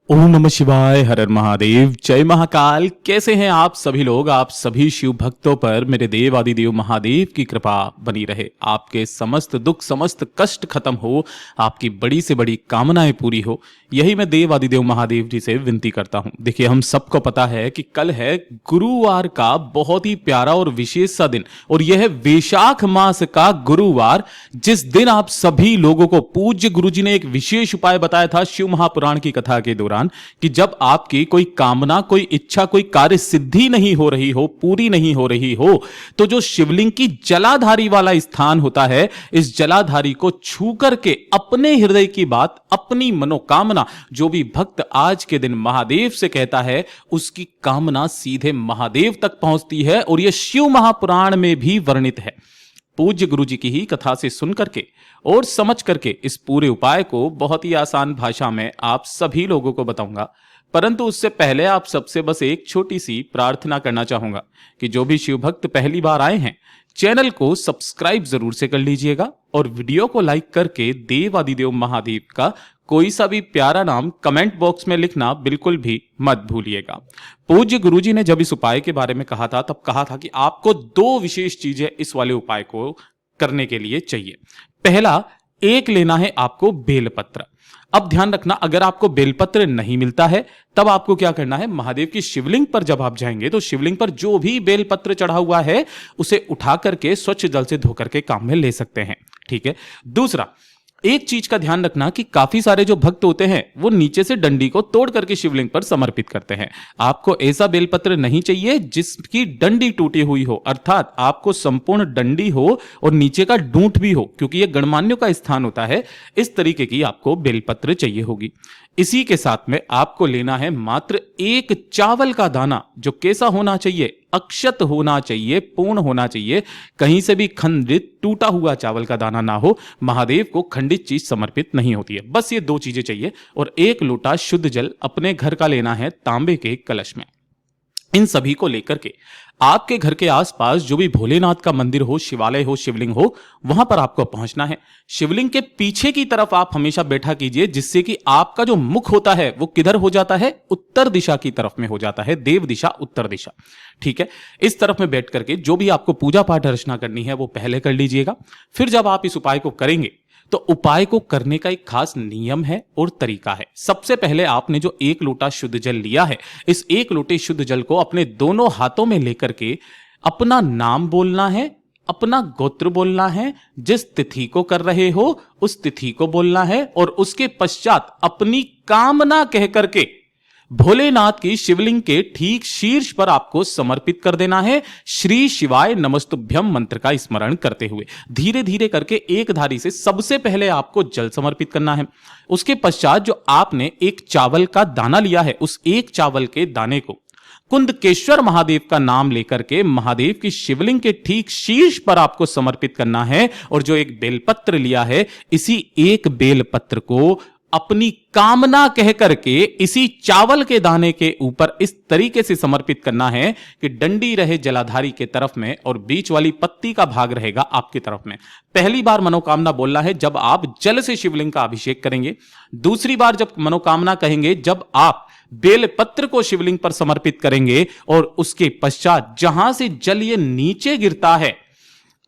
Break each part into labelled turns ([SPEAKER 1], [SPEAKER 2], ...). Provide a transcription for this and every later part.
[SPEAKER 1] ओम नमः शिवाय, हर हर महादेव, जय महाकाल। कैसे हैं आप सभी लोग? आप सभी शिव भक्तों पर मेरे देव आदिदेव महादेव की कृपा बनी रहे। आपके समस्त दुख समस्त कष्ट खत्म हो, आपकी बड़ी से बड़ी कामनाएं पूरी हो, यही मैं देव आदिदेव महादेव जी से विनती करता हूं। देखिए, हम सबको पता है कि कल है गुरुवार का बहुत ही प्यारा और विशेष सा दिन, और यह है वैशाख मास का गुरुवार, जिस दिन आप सभी लोगों को पूज्य गुरुजी ने एक विशेष उपाय बताया था शिव महापुराण की कथा के दौरान कि जब आपकी कोई कामना, कोई इच्छा, कोई कार्य सिद्धि नहीं हो रही हो, पूरी नहीं हो रही हो, तो जो शिवलिंग की जलाधारी वाला स्थान होता है, इस जलाधारी को छू करके अपने हृदय की बात, अपनी मनोकामना, जो भी भक्त आज के दिन महादेव से कहता है, उसकी कामना सीधे महादेव तक पहुंचती है। और यह शिव महापुराण में भी वर्णित है। पूज्य गुरु जी की ही कथा से सुन करके और समझ करके इस पूरे उपाय को बहुत ही आसान भाषा में आप सभी लोगों को बताऊंगा। परंतु उससे पहले आप सबसे बस एक छोटी सी प्रार्थना करना चाहूंगा कि जो भी शिव भक्त पहली बार आए हैं, चैनल को सब्सक्राइब जरूर से कर लीजिएगा और वीडियो को लाइक करके देव आदिदेव महादेव का कोई सा भी प्यारा नाम कमेंट बॉक्स में लिखना बिल्कुल भी मत भूलिएगा। पूज्य गुरुजी ने जब इस उपाय के बारे में कहा था, तब कहा था कि आपको दो विशेष चीजें इस वाले उपाय को करने के लिए चाहिए। पहला, एक लेना है आपको बेलपत्र। अब ध्यान रखना, अगर आपको बेलपत्र नहीं मिलता है तब आपको क्या करना है, महादेव की शिवलिंग पर जब आप जाएंगे तो शिवलिंग पर जो भी बेलपत्र चढ़ा हुआ है उसे उठा करके स्वच्छ जल से धो करके काम में ले सकते हैं। ठीक है। दूसरा, एक चीज का ध्यान रखना कि काफी सारे जो भक्त होते हैं वो नीचे से डंडी को तोड़ करके शिवलिंग पर समर्पित करते हैं। आपको ऐसा बेलपत्र नहीं चाहिए जिसकी डंडी टूटी हुई हो, अर्थात आपको संपूर्ण डंडी हो और नीचे का डूंठ भी हो, क्योंकि यह गणमान्यों का स्थान होता है। इस तरीके की आपको बेलपत्र चाहिए होगी। इसी के साथ में आपको लेना है मात्र एक चावल का दाना, जो कैसा होना चाहिए, अक्षत होना चाहिए, पूर्ण होना चाहिए, कहीं से भी खंडित टूटा हुआ चावल का दाना ना हो। महादेव को खंडित चीज समर्पित नहीं होती है। बस ये दो चीजें चाहिए, और एक लोटा शुद्ध जल अपने घर का लेना है तांबे के कलश में। इन सभी को लेकर के आपके घर के आसपास जो भी भोलेनाथ का मंदिर हो, शिवालय हो, शिवलिंग हो, वहां पर आपको पहुंचना है। शिवलिंग के पीछे की तरफ आप हमेशा बैठा कीजिए, जिससे कि आपका जो मुख होता है वो किधर हो जाता है, उत्तर दिशा की तरफ में हो जाता है। देव दिशा, उत्तर दिशा। ठीक है। इस तरफ में बैठ करके जो भी आपको पूजा पाठ अर्चना करनी है वो पहले कर लीजिएगा। फिर जब आप इस उपाय को करेंगे तो उपाय को करने का एक खास नियम है और तरीका है। सबसे पहले आपने जो एक लोटा शुद्ध जल लिया है, इस एक लोटे शुद्ध जल को अपने दोनों हाथों में लेकर के अपना नाम बोलना है, अपना गोत्र बोलना है, जिस तिथि को कर रहे हो उस तिथि को बोलना है, और उसके पश्चात अपनी कामना कह करके भोलेनाथ की शिवलिंग के ठीक शीर्ष पर आपको समर्पित कर देना है। श्री शिवाय नमस्तुभ्यम मंत्र का स्मरण करते हुए धीरे धीरे करके एक धारी से सबसे पहले आपको जल समर्पित करना है। उसके पश्चात जो आपने एक चावल का दाना लिया है, उस एक चावल के दाने को कुंदकेश्वर महादेव का नाम लेकर के महादेव की शिवलिंग के ठीक शीर्ष पर आपको समर्पित करना है। और जो एक बेलपत्र लिया है, इसी एक बेलपत्र को अपनी कामना कह करके इसी चावल के दाने के ऊपर इस तरीके से समर्पित करना है कि डंडी रहे जलाधारी के तरफ में और बीच वाली पत्ती का भाग रहेगा आपकी तरफ में। पहली बार मनोकामना बोलना है जब आप जल से शिवलिंग का अभिषेक करेंगे। दूसरी बार जब मनोकामना कहेंगे जब आप बेलपत्र को शिवलिंग पर समर्पित करेंगे। और उसके पश्चात जहां से जल ये नीचे गिरता है,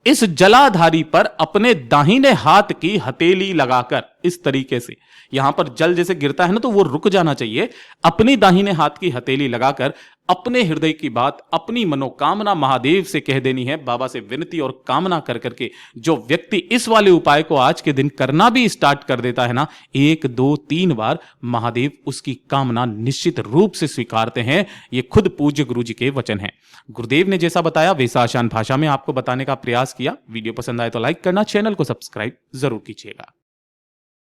[SPEAKER 1] इस जलाधारी पर अपने दाहिने हाथ की हथेली लगाकर इस तरीके से, यहां पर जल जैसे गिरता है ना तो वो रुक जाना चाहिए, अपनी दाहिने हाथ की हथेली लगाकर अपने हृदय की बात, अपनी मनोकामना महादेव से कह देनी है। बाबा से विनती और कामना कर करके जो व्यक्ति इस वाले उपाय को आज के दिन करना भी स्टार्ट कर देता है ना, 1 2 3 बार, महादेव उसकी कामना निश्चित रूप से स्वीकारते हैं। ये खुद पूज्य गुरु जी के वचन हैं। गुरुदेव ने जैसा बताया वैसा आसान भाषा में आपको बताने का प्रयास किया। वीडियो पसंद आए तो लाइक करना, चैनल को सब्सक्राइब जरूर कीजिएगा।